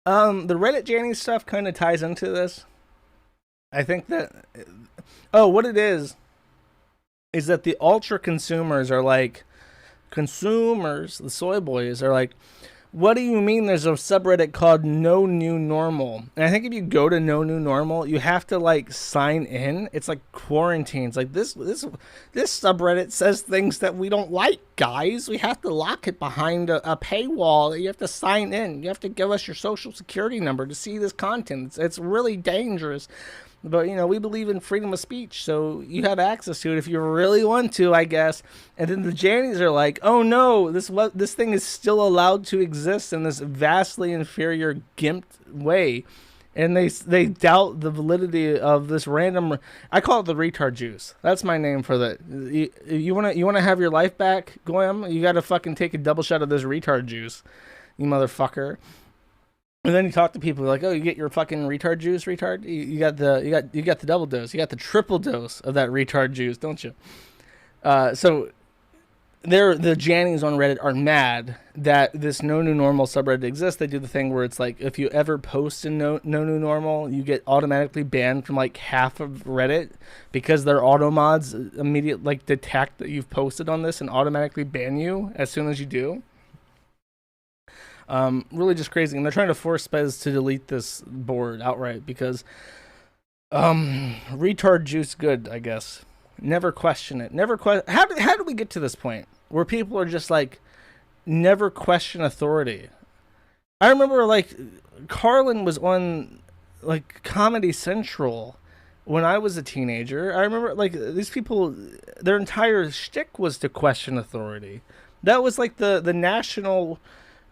The Reddit Janny stuff kind of ties into this. I think that, oh, what it is that the ultra consumers are like, consumers, the soy boys are like, what do you mean there's a subreddit called No New Normal? And I think if you go to No New Normal, you have to like sign in. It's like quarantines. Like this subreddit says things that we don't like, guys. We have to lock it behind a paywall. You have to sign in. You have to give us your social security number to see this content. It's really dangerous. But we believe in freedom of speech, so you have access to it if you really want to, I guess. And then the Jannies are like, "Oh no, this thing is still allowed to exist in this vastly inferior gimped way," and they doubt the validity of this random. I call it the retard juice. That's my name for that. You wanna have your life back, Goyam? You gotta fucking take a double shot of this retard juice, you motherfucker. And then you talk to people like, oh, you get your fucking retard juice, retard. You got the double dose. You got the triple dose of that retard juice, don't you? So the Jannies on Reddit are mad that this No New Normal subreddit exists. They do the thing where it's like, if you ever post in No New Normal, you get automatically banned from like half of Reddit because their auto mods immediately like detect that you've posted on this and automatically ban you as soon as you do. Really just crazy, and they're trying to force Spez to delete this board outright because retard juice good, I guess. Never question it. How do we get to this point where people are just like never question authority? I remember like Carlin was on like Comedy Central when I was a teenager. I remember like these people, their entire shtick was to question authority. That was like the national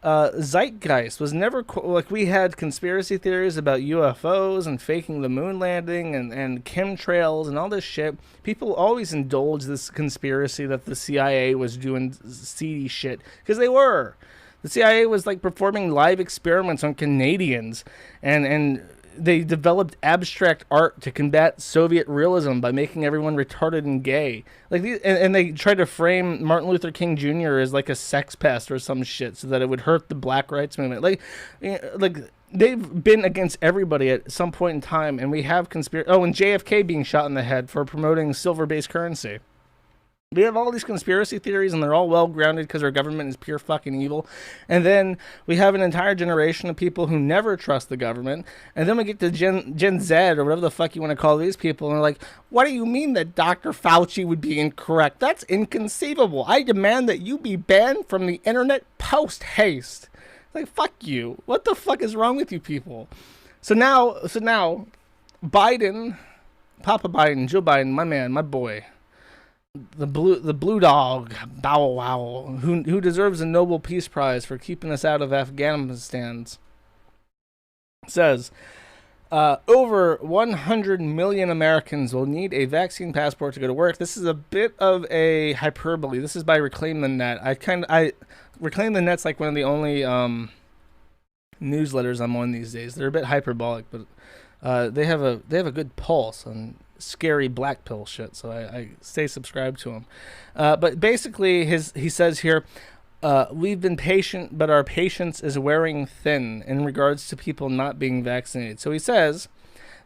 zeitgeist. Was never like, we had conspiracy theories about UFOs and faking the moon landing and chemtrails and all this shit. People always indulge this conspiracy that the CIA was doing seedy shit, because they were. The CIA was like performing live experiments on Canadians, and they developed abstract art to combat Soviet realism by making everyone retarded and gay. Like and they tried to frame Martin Luther King Jr. as like a sex pest or some shit so that it would hurt the Black Rights Movement. Like they've been against everybody at some point in time, and we have conspiracy. Oh, and JFK being shot in the head for promoting silver-based currency. We have all these conspiracy theories, and they're all well-grounded because our government is pure fucking evil. And then we have an entire generation of people who never trust the government. And then we get to Gen Z, or whatever the fuck you want to call these people, and they're like, what do you mean that Dr. Fauci would be incorrect? That's inconceivable. I demand that you be banned from the internet post-haste. Like, fuck you. What the fuck is wrong with you people? So now, Biden, Papa Biden, Joe Biden, my man, my boy, the blue dog, Bow Wow, who deserves a Nobel Peace Prize for keeping us out of Afghanistan, says over 100 million Americans will need a vaccine passport to go to work. This is a bit of a hyperbole. This is by Reclaim the Net. I Reclaim the Net's like one of the only newsletters I'm on these days. They're a bit hyperbolic, but they have a good pulse on scary black pill shit, so I stay subscribed to him. But basically, he says here, we've been patient, but our patience is wearing thin in regards to people not being vaccinated. So he says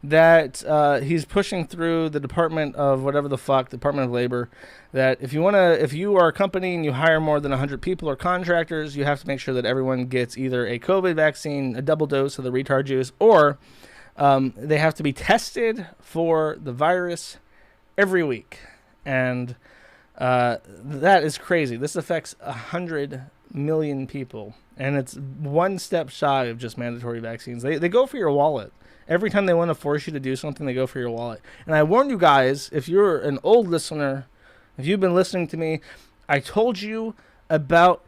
that he's pushing through the Department of whatever the fuck, Department of Labor, that if you are a company and you hire more than 100 people or contractors, you have to make sure that everyone gets either a COVID vaccine, a double dose of the retard juice, or they have to be tested for the virus every week. And that is crazy. This affects 100 million people, and it's one step shy of just mandatory vaccines. They go for your wallet. Every time they want to force you to do something, they go for your wallet. And I warned you guys, if you're an old listener, if you've been listening to me, I told you about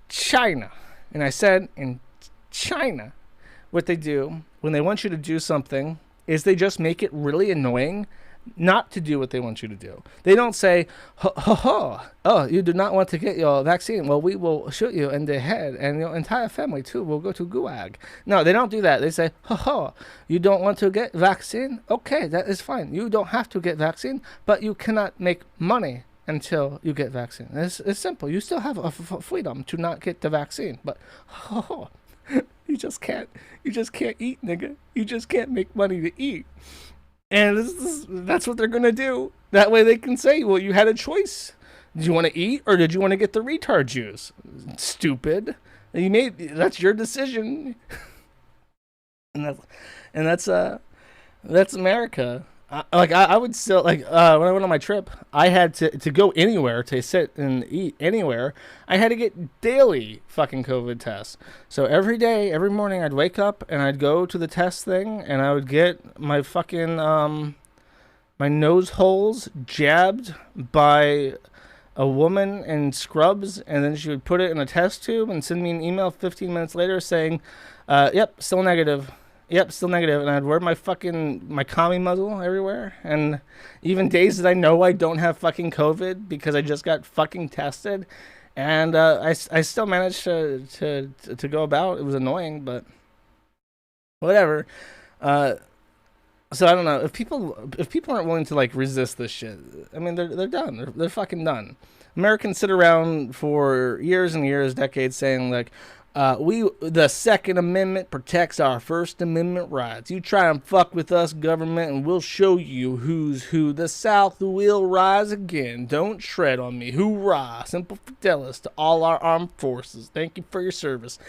China. And I said, in China, what they do when they want you to do something is they just make it really annoying not to do what they want you to do. They don't say, oh, you do not want to get your vaccine. Well, we will shoot you in the head, and your entire family, too, will go to Gulag. No, they don't do that. They say, you don't want to get vaccine? Okay, that is fine. You don't have to get vaccine, but you cannot make money until you get vaccine. It's simple. You still have a freedom to not get the vaccine, but you just can't eat, nigga. You just can't make money to eat. And that's what they're gonna do. That way they can say, well, you had a choice. Did you want to eat or did you want to get the retard juice? Stupid. That's your decision. and that's America. I would still when I went on my trip, I had to go anywhere to sit and eat anywhere. I had to get daily fucking COVID tests. So every day, every morning, I'd wake up and I'd go to the test thing and I would get my fucking my nose holes jabbed by a woman in scrubs, and then she would put it in a test tube and send me an email 15 minutes later saying, "Yep, still negative." Yep, still negative. And I'd wear my commie muzzle everywhere. And even days that I know I don't have fucking COVID because I just got fucking tested. And I still managed to go about. It was annoying, but whatever. So I don't know. If people aren't willing to like resist this shit, I mean they're done. They're fucking done. Americans sit around for years and years, decades saying like, the Second Amendment protects our First Amendment rights. You try and fuck with us, government, and we'll show you who's who. The South will rise again. Don't tread on me. Hoorah. Simple Fidelis to all our armed forces. Thank you for your service.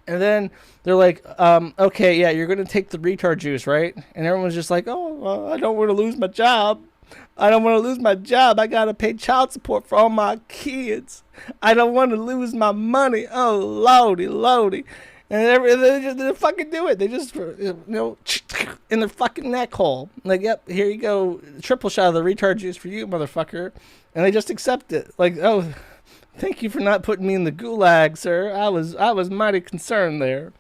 And then they're like, okay, yeah, you're going to take the retard juice, right? And everyone's just like, oh, well, I don't want to lose my job. I don't want to lose my job. I got to pay child support for all my kids. I don't want to lose my money. Oh, lordy. And they fucking do it. They just, in their fucking neck hole. Like, yep, here you go. Triple shot of the retard juice for you, motherfucker. And they just accept it. Like, oh, thank you for not putting me in the gulag, sir. I was mighty concerned there.